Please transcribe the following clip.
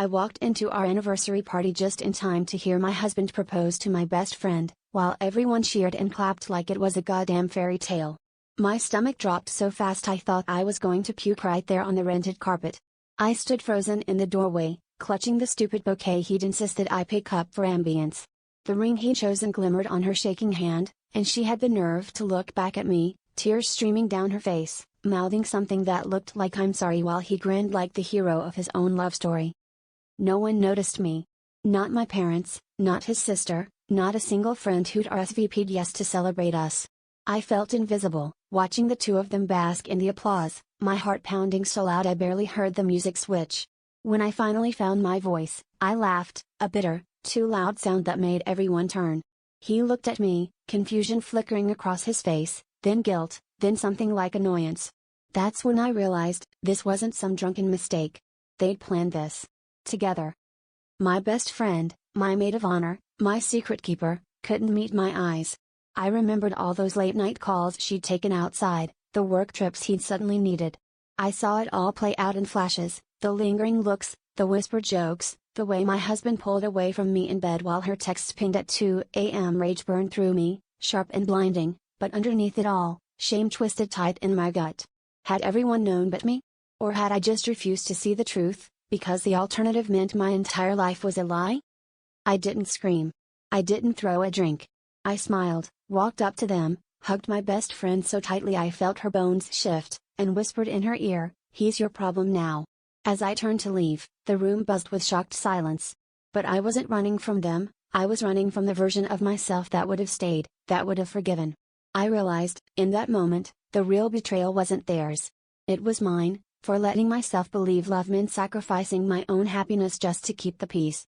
I walked into our anniversary party just in time to hear my husband propose to my best friend, while everyone cheered and clapped like it was a goddamn fairy tale. My stomach dropped so fast I thought I was going to puke right there on the rented carpet. I stood frozen in the doorway, clutching the stupid bouquet he'd insisted I pick up for ambience. The ring he'd chosen glimmered on her shaking hand, and she had the nerve to look back at me, tears streaming down her face, mouthing something that looked like "I'm sorry" while he grinned like the hero of his own love story. No one noticed me. Not my parents, not his sister, not a single friend who'd RSVP'd yes to celebrate us. I felt invisible, watching the two of them bask in the applause, my heart pounding so loud I barely heard the music switch. When I finally found my voice, I laughed, a bitter, too loud sound that made everyone turn. He looked at me, confusion flickering across his face, then guilt, then something like annoyance. That's when I realized, this wasn't some drunken mistake. They'd planned this. Together. My best friend, my maid of honor, my secret keeper, couldn't meet my eyes. I remembered all those late night calls she'd taken outside, the work trips he'd suddenly needed. I saw it all play out in flashes, the lingering looks, the whispered jokes, the way my husband pulled away from me in bed while her texts pinged at 2 a.m. Rage burned through me, sharp and blinding, but underneath it all, shame twisted tight in my gut. Had everyone known but me? Or had I just refused to see the truth, because the alternative meant my entire life was a lie? I didn't scream. I didn't throw a drink. I smiled, walked up to them, hugged my best friend so tightly I felt her bones shift, and whispered in her ear, "He's your problem now." As I turned to leave, the room buzzed with shocked silence. But I wasn't running from them, I was running from the version of myself that would have stayed, that would have forgiven. I realized, in that moment, the real betrayal wasn't theirs. It was mine, for letting myself believe love meant sacrificing my own happiness just to keep the peace.